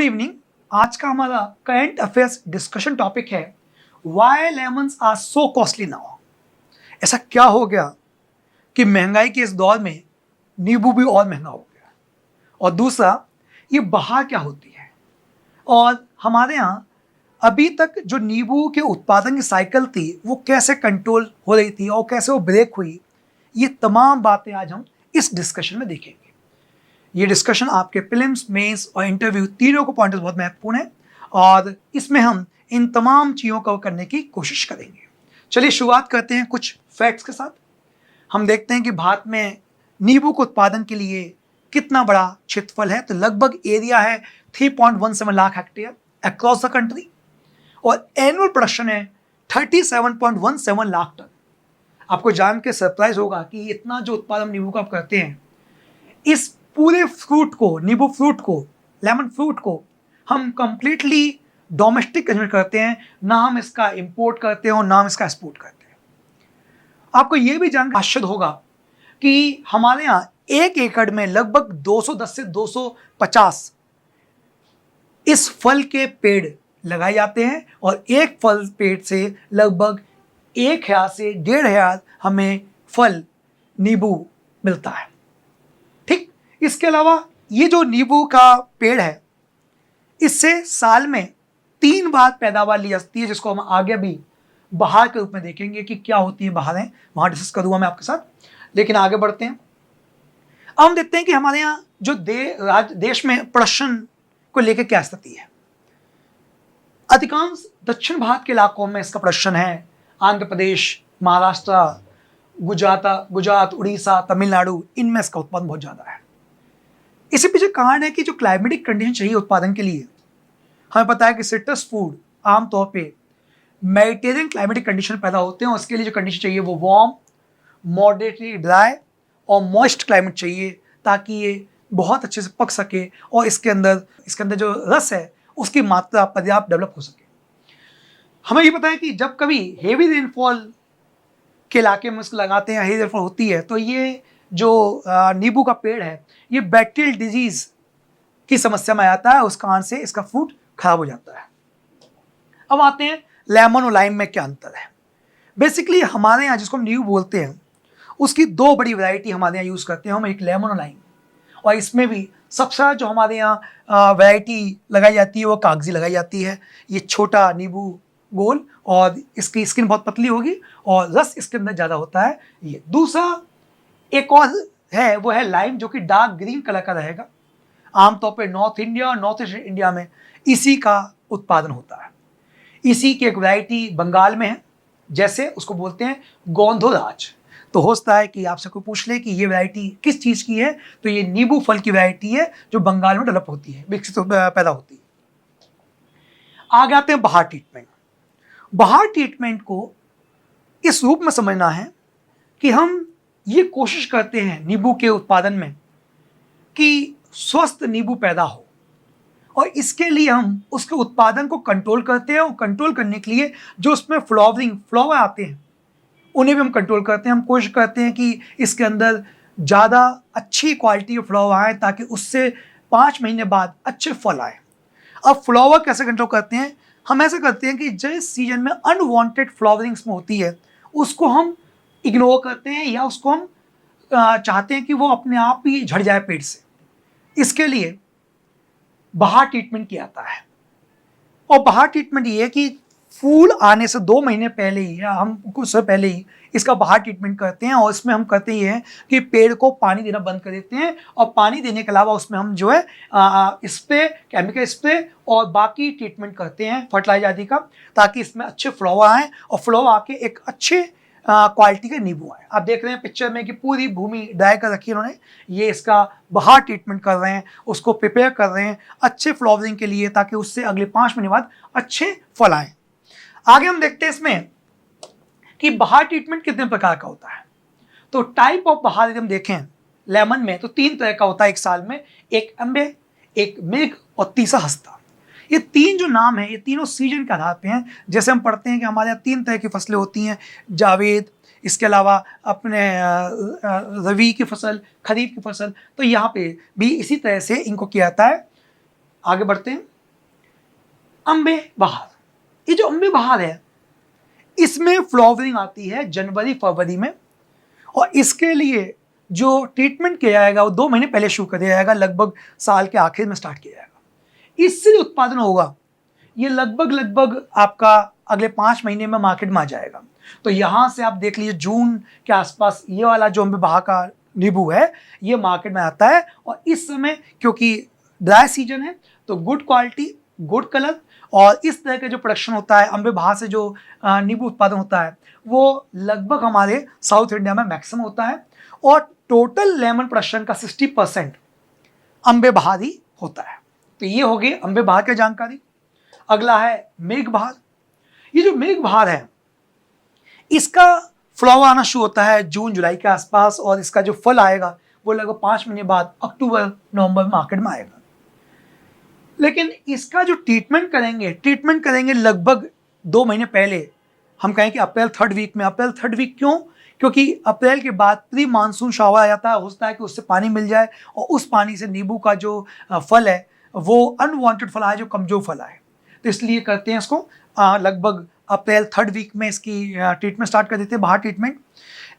Evening. आज का हमारा करंट अफेयर्स डिस्कशन टॉपिक है why lemons are so costly now. ऐसा क्या हो गया कि महंगाई के इस दौर में नींबू भी और महंगा हो गया। और दूसरा, ये बहार क्या होती है और हमारे यहाँ अभी तक जो नींबू के उत्पादन की साइकिल थी वो कैसे कंट्रोल हो रही थी और कैसे वो ब्रेक हुई। ये तमाम बातें आज हम इस डिस्कशन में देखेंगे। ये डिस्कशन आपके प्रीलिम्स, मेंस और इंटरव्यू तीनों को पॉइंट्स बहुत महत्वपूर्ण है और इसमें हम इन तमाम चीज़ों को करने की कोशिश करेंगे। चलिए शुरुआत करते हैं कुछ फैक्ट्स के साथ। हम देखते हैं कि भारत में नींबू के उत्पादन के लिए कितना बड़ा क्षेत्रफल है। तो लगभग एरिया है 3.17 lakh hectare across the country और एनुअल प्रोडक्शन है 37.17 लाख टन। आपको जान के सरप्राइज होगा कि इतना जो उत्पादन नींबू का आप करते हैं, इस पूरे फ्रूट को, नींबू फ्रूट को, लेमन फ्रूट को हम कंप्लीटली डोमेस्टिक कंज्यूम करते हैं, ना हम इसका इंपोर्ट करते हैं और ना हम इसका एक्सपोर्ट करते हैं। आपको यह भी जानकर आश्चर्य होगा कि हमारे यहाँ 1 एकड़ में लगभग 210 से 250 इस फल के पेड़ लगाए जाते हैं और एक फल पेड़ से लगभग 1000 से 1500 हमें फल नींबू मिलता है। ठीक, इसके अलावा ये जो नींबू का पेड़ है, इससे साल में 3 बार पैदावार ली जाती है, जिसको हम आगे भी बहार के रूप में देखेंगे कि क्या होती है बहारें, वहां डिस्कस करूंगा मैं आपके साथ। लेकिन आगे बढ़ते हैं। अब हम देखते हैं कि हमारे यहाँ जो देश में प्रोडक्शन को लेकर क्या स्थिति है। अधिकांश दक्षिण भारत के इलाकों में इसका प्रोडक्शन है। आंध्र प्रदेश, महाराष्ट्र, गुजरात, उड़ीसा, तमिलनाडु, इनमें इसका उत्पादन बहुत ज्यादा है। इसी पीछे कारण है कि जो क्लाइमेटिक कंडीशन चाहिए उत्पादन के लिए, हमें पता है कि सिट्रस फूड आमतौर पे मेडिटेरियन क्लाइमेटिक कंडीशन पैदा होते हैं और उसके लिए जो कंडीशन चाहिए वो वार्म, मॉडरेटली ड्राई और मॉइस्ट क्लाइमेट चाहिए, ताकि ये बहुत अच्छे से पक सके और इसके अंदर जो रस है उसकी मात्रा पर्याप्त डेवलप हो सके। हमें ये पता है कि जब कभी हेवी रेनफॉल के इलाके में इसको लगाते हैं, हेवी रेनफॉल होती है, तो ये जो नींबू का पेड़ है ये बैक्टीरियल डिजीज की समस्या में आता है, उस कारण से इसका फ्रूट खराब हो जाता है। अब आते हैं लेमन और लाइम में क्या अंतर है। बेसिकली हमारे यहाँ जिसको हम नींबू बोलते हैं उसकी 2 बड़ी वैरायटी हमारे यहाँ यूज़ करते हैं हम, एक लेमन और लाइम। और इसमें भी सबसे ज़्यादा जो हमारे यहाँ वैरायटी लगाई जाती है वो कागजी लगाई जाती है। ये छोटा नींबू गोल और इसकी स्किन बहुत पतली होगी और रस इसके अंदर ज़्यादा होता है। ये दूसरा एक और है, वो है लाइम, जो कि डार्क ग्रीन कलर का रहेगा। आमतौर पे नॉर्थ इंडिया और नॉर्थ ईस्ट इंडिया में इसी का उत्पादन होता है। इसी की एक वैरायटी बंगाल में है, जैसे उसको बोलते हैं गोंधोराज। तो हो सकता है कि आपसे कोई पूछ ले कि ये वैरायटी किस चीज़ की है, तो ये नींबू फल की वैरायटी है जो बंगाल में डेवलप होती है, विकसित पैदा होती है। आगे आते हैं बहार ट्रीटमेंट। बहार ट्रीटमेंट को इस रूप में समझना है कि हम ये कोशिश करते हैं नींबू के उत्पादन में कि स्वस्थ नींबू पैदा हो और इसके लिए हम उसके उत्पादन को कंट्रोल करते हैं और कंट्रोल करने के लिए जो उसमें फ्लावर आते हैं उन्हें भी हम कंट्रोल करते हैं। हम कोशिश करते हैं कि इसके अंदर ज़्यादा अच्छी क्वालिटी के फ्लावर आए ताकि उससे 5 महीने बाद अच्छे फल आए। अब फ्लावर कैसे कंट्रोल करते हैं? हम ऐसे करते हैं कि जिस सीजन में अनवांटेड फ्लावरिंग्स में होती है उसको हम इग्नोर करते हैं या उसको हम चाहते हैं कि वो अपने आप ही झड़ जाए पेड़ से। इसके लिए बहार ट्रीटमेंट किया जाता है। और बहार ट्रीटमेंट ये है कि फूल आने से 2 महीने पहले ही या हम कुछ समय पहले ही इसका बहार ट्रीटमेंट करते हैं। और इसमें हम करते ये हैं कि पेड़ को पानी देना बंद कर देते हैं और पानी देने के अलावा उसमें हम जो है स्प्रे, केमिकल स्प्रे और बाकी ट्रीटमेंट करते हैं फर्टिलाइजर आदि का, ताकि इसमें अच्छे फ्लावर आएँ और फ्लावर आके एक अच्छे क्वालिटी के नींबू आए। आप देख रहे हैं पिक्चर में कि पूरी भूमि ड्राई कर रखी है उन्होंने। ये इसका बहार ट्रीटमेंट कर रहे हैं, उसको प्रिपेयर कर रहे हैं अच्छे फ्लावरिंग के लिए, ताकि उससे अगले 5 महीने बाद अच्छे फल आए। आगे हम देखते हैं इसमें कि बहार ट्रीटमेंट कितने प्रकार का होता है। तो टाइप ऑफ बहार यदि हम देखें लेमन में तो 3 तरह का होता है एक साल में, एक अम्बे, एक मिर्ग और तीसरा हस्ता। ये 3 जो नाम है ये तीनों सीजन के आधार पे हैं। जैसे हम पढ़ते हैं कि हमारे यहाँ 3 तरह की फसलें होती हैं, जावेद, इसके अलावा अपने रबी की फसल, खरीफ की फसल। तो यहाँ पे भी इसी तरह से इनको किया जाता है। आगे बढ़ते हैं। अम्बे बहार, ये जो अम्बे बहार है इसमें फ्लावरिंग आती है जनवरी फरवरी में, और इसके लिए जो ट्रीटमेंट किया जाएगा वो 2 महीने पहले शुरू कर दिया जाएगा, लगभग साल के आखिर में स्टार्ट किया जाएगा। इससे जो उत्पादन होगा ये लगभग आपका अगले 5 महीने में मार्केट में आ जाएगा। तो यहाँ से आप देख लीजिए जून के आसपास ये वाला जो अम्बे बहार का नींबू है ये मार्केट में आता है, और इस समय क्योंकि ड्राई सीजन है तो गुड क्वालिटी, गुड कलर, और इस तरह का जो प्रोडक्शन होता है अम्बे बहार से जो नींबू उत्पादन होता है वो लगभग हमारे साउथ इंडिया में मैक्सिमम होता है, और टोटल लेमन प्रोडक्शन का 60% अम्बे बहार ही होता है। तो ये हो गई अम्बे बहार की जानकारी। अगला है मेघ बहार। ये जो मेघ बहार है इसका फ्लावर आना शुरू होता है जून जुलाई के आसपास, और इसका जो फल आएगा वो लगभग 5 महीने बाद अक्टूबर नवंबर में मार्केट में आएगा। लेकिन इसका जो ट्रीटमेंट करेंगे लगभग 2 महीने पहले, हम कहें कि अप्रैल 3rd वीक में। अप्रैल 3rd वीक क्यों? क्योंकि अप्रैल के बाद प्री मानसून शावर आ जाता है, होता है कि उससे पानी मिल जाए और उस पानी से नींबू का जो फल है वो अनवांटेड फल आए, जो कमजोर फल आए, तो इसलिए करते हैं इसको लगभग अप्रैल 3rd वीक में इसकी ट्रीटमेंट स्टार्ट कर देते हैं, बाहर ट्रीटमेंट।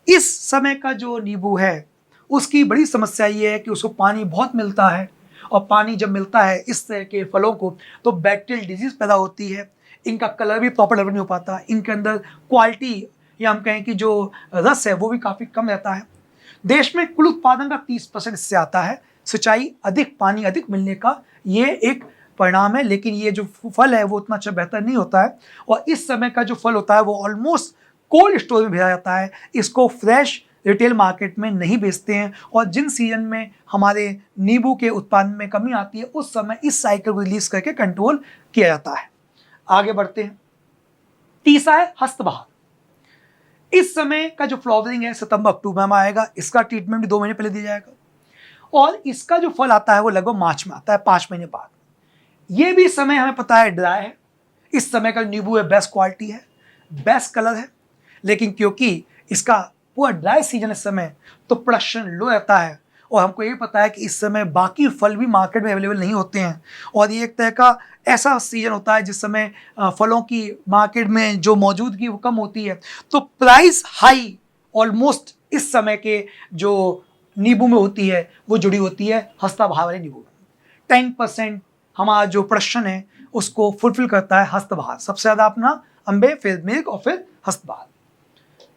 इस समय का जो नींबू है उसकी बड़ी समस्या ये है कि उसको पानी बहुत मिलता है, और पानी जब मिलता है इस तरह के फलों को तो बैक्टीरियल डिजीज पैदा होती है, इनका कलर भी प्रॉपर डेवलप नहीं हो पाता, इनके अंदर क्वालिटी या हम कहें कि जो रस है वो भी काफ़ी कम रहता है। देश में कुल उत्पादन का 30% इससे आता है। सिंचाई अधिक, पानी अधिक मिलने का ये एक परिणाम है, लेकिन ये जो फल है वो उतना अच्छा बेहतर नहीं होता है, और इस समय का जो फल होता है वो ऑलमोस्ट कोल्ड स्टोर में भेजा जाता है, इसको फ्रेश रिटेल मार्केट में नहीं बेचते हैं। और जिन सीजन में हमारे नींबू के उत्पादन में कमी आती है उस समय इस साइकिल को रिलीज करके कंट्रोल किया जाता है। आगे बढ़ते हैं। तीसरा है हस्तबहार। इस समय का जो फ्लावरिंग है सितंबर अक्टूबर में आएगा, इसका ट्रीटमेंट भी 2 महीने पहले दिया जाएगा, और इसका जो फल आता है वो लगभग मार्च में आता है, 5 महीने बाद। ये भी समय हमें पता है ड्राई है, इस समय का नींबू है बेस्ट क्वालिटी है, बेस्ट कलर है, लेकिन क्योंकि इसका पूरा ड्राई सीजन इस समय तो प्रोडक्शन लो रहता है, और हमको ये पता है कि इस समय बाकी फल भी मार्केट में अवेलेबल नहीं होते हैं, और ये एक तरह का ऐसा सीजन होता है जिस समय फलों की मार्केट में जो मौजूदगी वो कम होती है, तो प्राइस हाई ऑलमोस्ट इस समय के जो नींबू में होती है वो जुड़ी होती है हस्तबहार वाले नींबू में। 10% हमारा जो प्रोडक्शन है उसको फुलफिल करता है हस्तबहार, सबसे ज़्यादा अपना अम्बे, फिर मिल्क और फिर हस्तबहार।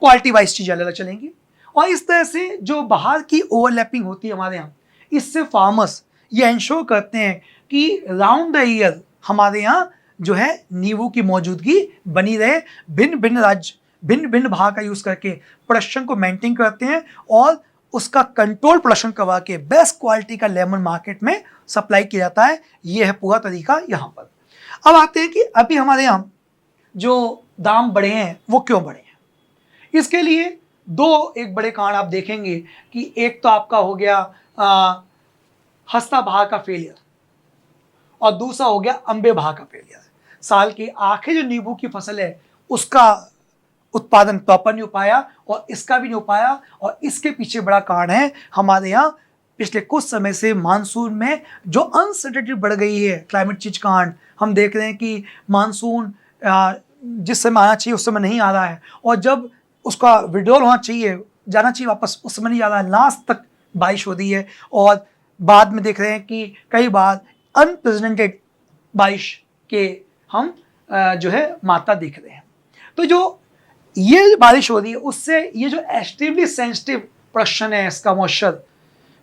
क्वालिटी वाइज चीज़ें अलग अलग चलेंगी, और इस तरह से जो बाहर की ओवरलैपिंग होती है हमारे यहाँ, इससे फार्मर्स ये इंश्योर करते हैं कि राउंड द ईयर हमारे यहाँ जो है नींबू की मौजूदगी बनी रहे। भिन्न भिन्न राज्य भिन्न भिन्न भाग का यूज़ करके प्रोडक्शन को मेंटेन करते हैं, और उसका कंट्रोल प्रोडक्शन करवा के बेस्ट क्वालिटी का लेमन मार्केट में सप्लाई किया जाता है। ये है पूरा तरीका यहाँ पर। अब आते हैं कि अभी हमारे यहाँ जो दाम बढ़े हैं वो क्यों बढ़े हैं। इसके लिए एक बड़े कारण आप देखेंगे कि एक तो आपका हो गया हस्तबहार का फेलियर, और दूसरा हो गया अम्बे बहार का फेलियर। साल के आखिर जो नींबू की फसल है उसका उत्पादन प्रॉपर नहीं हो पाया, और इसका भी नहीं हो पाया, और इसके पीछे बड़ा कारण है हमारे यहाँ पिछले कुछ समय से मानसून में जो अनसर्टेनिटी बढ़ गई है, क्लाइमेट चेंज का कारण। हम देख रहे हैं कि मानसून जिस समय आना चाहिए उस समय नहीं आ रहा है, और जब उसका विड्रॉल होना चाहिए, जाना चाहिए वापस, उस समय नहीं आ रहा है। लास्ट तक बारिश हो रही है, और बाद में देख रहे हैं कि कई बार अनप्रेसिडेंटेड बारिश के हम जो है मात्रा देख रहे हैं। तो जो ये बारिश हो रही है उससे ये जो एक्सट्रीमली सेंसिटिव प्रोडक्शन है इसका मॉइस्चर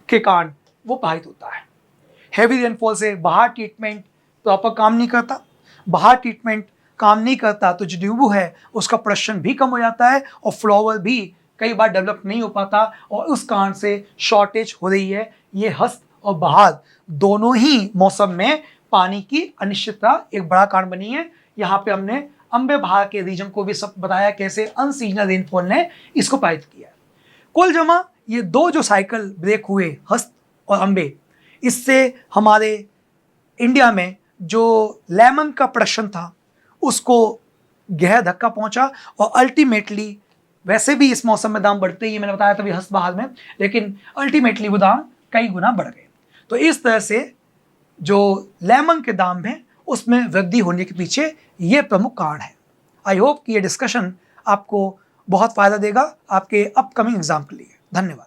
के कारण वो प्रभावित होता है। हैवी रेनफॉल से बाहर ट्रीटमेंट प्रॉपर काम नहीं करता, बाहर ट्रीटमेंट काम नहीं करता तो जो नींबू है उसका प्रोडक्शन भी कम हो जाता है, और फ्लावर भी कई बार डेवलप नहीं हो पाता, और उस कारण से शॉर्टेज हो रही है। ये हस्त और बहार दोनों ही मौसम में पानी की अनिश्चितता एक बड़ा कारण बनी है। यहाँ पे हमने अम्बे बहार के रीजन को भी सब बताया कैसे अनसीजनल रेनफॉल ने इसको प्रभावित किया है। कुल जमा ये दो जो साइकिल ब्रेक हुए हस्त और अम्बे, इससे हमारे इंडिया में जो लेमन का प्रोडक्शन था उसको गहरा धक्का पहुंचा, और अल्टीमेटली वैसे भी इस मौसम में दाम बढ़ते ही, मैंने बताया तभी हस्त बहार में, लेकिन अल्टीमेटली वो दाम कई गुना बढ़ गए। तो इस तरह से जो लेमन के दाम हैं उसमें वृद्धि होने के पीछे ये प्रमुख कारण है। आई होप कि ये डिस्कशन आपको बहुत फ़ायदा देगा आपके अपकमिंग एग्जाम के लिए। धन्यवाद।